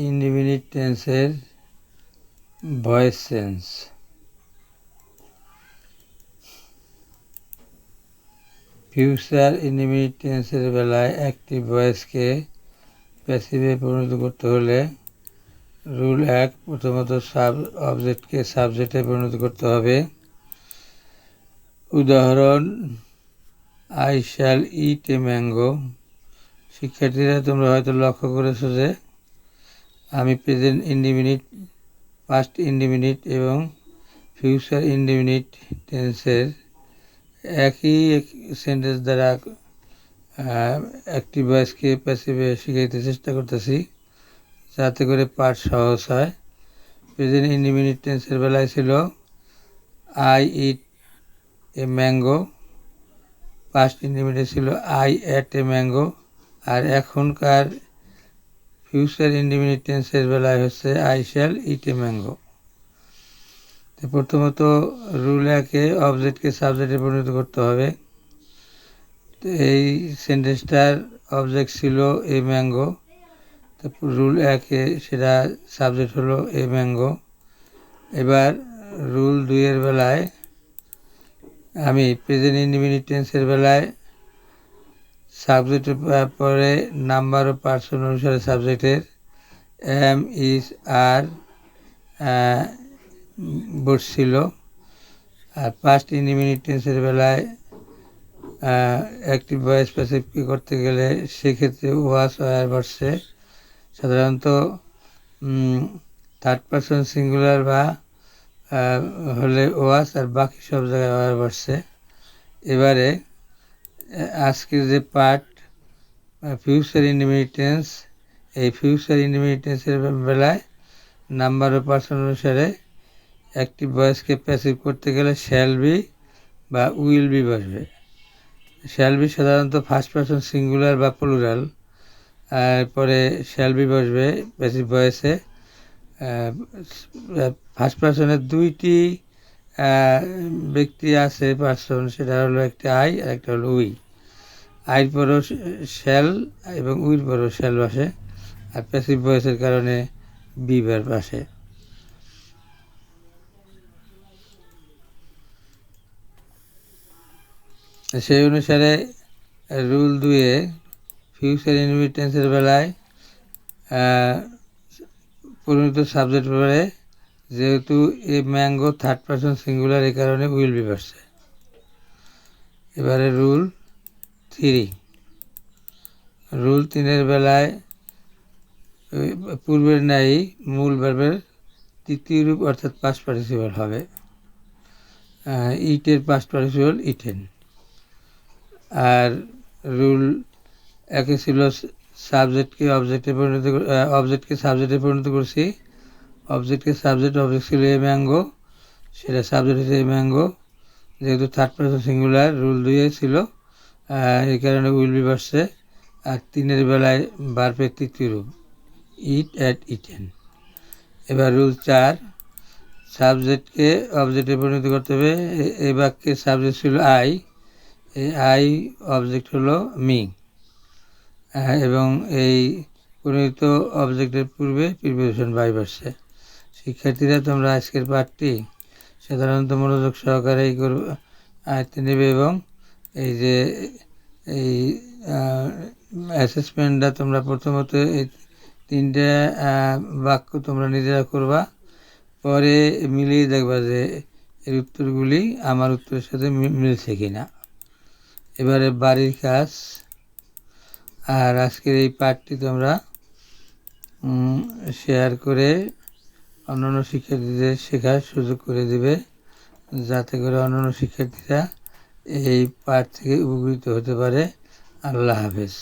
Indefinite টেন্সের voice change. Future indefinite টেন্সের বেলায় একটি ভয়েসকে প্যাসিভে পরিণত করতে হলে রুল 1, প্রথমত অবজেক্টকে সাবজেক্টে পরিণত করতে হবে। উদাহরণ, I shall eat a mango. শিক্ষার্থীরা, তোমরা হয়তো লক্ষ্য করেছো যে আমি প্রেজেন্ট ইনডিফিনিট, পাস্ট ইনডিফিনিট এবং ফিউচার ইনডিফিনিট টেন্সের একই সেন্টেন্স দ্বারা একটি ভয়েসকে প্যাসিভে শিখাইতে চেষ্টা করতেছি, যাতে করে পাঠ সহজ হয়। প্রেজেন্ট ইনডিফিনিট টেন্সের বেলায় ছিল I eat a mango, past indefinite ছিল আই এট এ ম্যাঙ্গো, আর এখনকার ফিউচার ইনডিফিনিট টেন্সের বেলায় হচ্ছে I shall eat a mango. তো প্রথমত রুল 1-এ অবজেক্টকে সাবজেক্টে পরিণত করতে হবে। তো এই সেন্টেন্সটার অবজেক্ট ছিল এ ম্যাঙ্গো, তো রুল 1-এ সেটা সাবজেক্ট হলো এ ম্যাঙ্গো। এবার রুল 2-এর বেলায় আমি প্রেজেন্ট ইনডিফিনিট টেন্সের বেলায় সাবজেক্টের পরে নাম্বার ও পার্সন অনুসারে সাবজেক্টের এম, ইজ, আর বসছিল। আর পাস্ট ইনডিফিনিট টেন্সের বেলায় একটি ভয়েস প্যাসিভকে করতে গেলে সেক্ষেত্রে ওয়াজ, ওয়ার বসছে। সাধারণত থার্ড পারসন সিঙ্গুলার বা হলে ওয়াজ, আর বাকি সব জায়গায় ওয়ার বসছে। এবারে আজকের যে পার্ট ফিউচার ইনডিফিনিট টেন্স, এই ফিউচার ইনডিফিনিট টেন্সের বেলায় নাম্বার ও পার্সন অনুসারে একটি ভয়েসকে প্যাসিভ করতে গেলে শ্যাল বি বা উইল বি বসবে। শ্যাল বি সাধারণত ফার্স্ট পারসন সিঙ্গুলার বা প্লুরাল, পরে শ্যাল বি বসবে প্যাসিভ ভয়েসে। ফার্স্ট পারসনের দুইটি ব্যক্তি আছে পার্সন, সেটা হলো একটা আই আর একটা হলো উই। আইর পরও শ্যাল এবং উইর পরও শ্যাল বসে, আর প্যাসিভ ভয়েসের কারণে বি ভার্ব আসে। সেই অনুসারে রুল 2-এ ফিউচার ইনডিফিনিট টেন্সের বেলায় পরিণত সাবজেক্ট পরে যেহেতু a mango third person singular, এই কারণে উইল বি বসছে। এবারে রুল 3। রুল 3-এর বেলায় পূর্বের ন্যায় মূল ভার্বের তৃতীয় রূপ অর্থাৎ পাস্ট পার্টিসিপল হবে। ইটের পাস্ট পার্টিসিপল ইটেন। আর রুল 1-এ ছিল সাবজেক্টকে সাবজেক্টে পরিণত করছি। অবজেক্ট ছিল এ ম্যাঙ্গো, সেটা সাবজেক্ট হচ্ছে এ ম্যাঙ্গো, যেহেতু থার্ড পারসন সিঙ্গুলার। রুল 2-এ ছিল এই কারণে উইল বি বসছে। আর 3-এর বেলায় ভার্বের তৃতীয় রূপ ইট, অ্যাট, ইটেন। এবার রুল 4, সাবজেক্টকে অবজেক্টে পরিণত করতে হবে। এই বাক্যের সাবজেক্ট ছিল আই, এই আই অবজেক্ট হলো মি, এবং এই পরিণত অবজেক্টের পূর্বে প্রিপোজিশন বাই বসছে। শিক্ষার্থীরা, তোমরা আজকের পাঠটি সাধারণত মনোযোগ সহকারে আয়ত্তে নেবে এবং এই যে এই অ্যাসেসমেন্টটা তোমরা প্রথমত এই 3টে বাক্য তোমরা নিজেরা করবা, পরে মিলিয়ে দেখবা যে এর উত্তরগুলি আমার উত্তরের সাথে মিলছে কিনা। এবারে বাড়ির কাজ। আর আজকের এই পাঠটি তোমরা শেয়ার করে অন্যান্য শিক্ষার্থীদের শেখার সুযোগ করে দেবে, যাতে করে অন্যান্য শিক্ষার্থীরা এই পাঠ থেকে উপকৃত হতে পারে। আল্লাহ হাফেজ।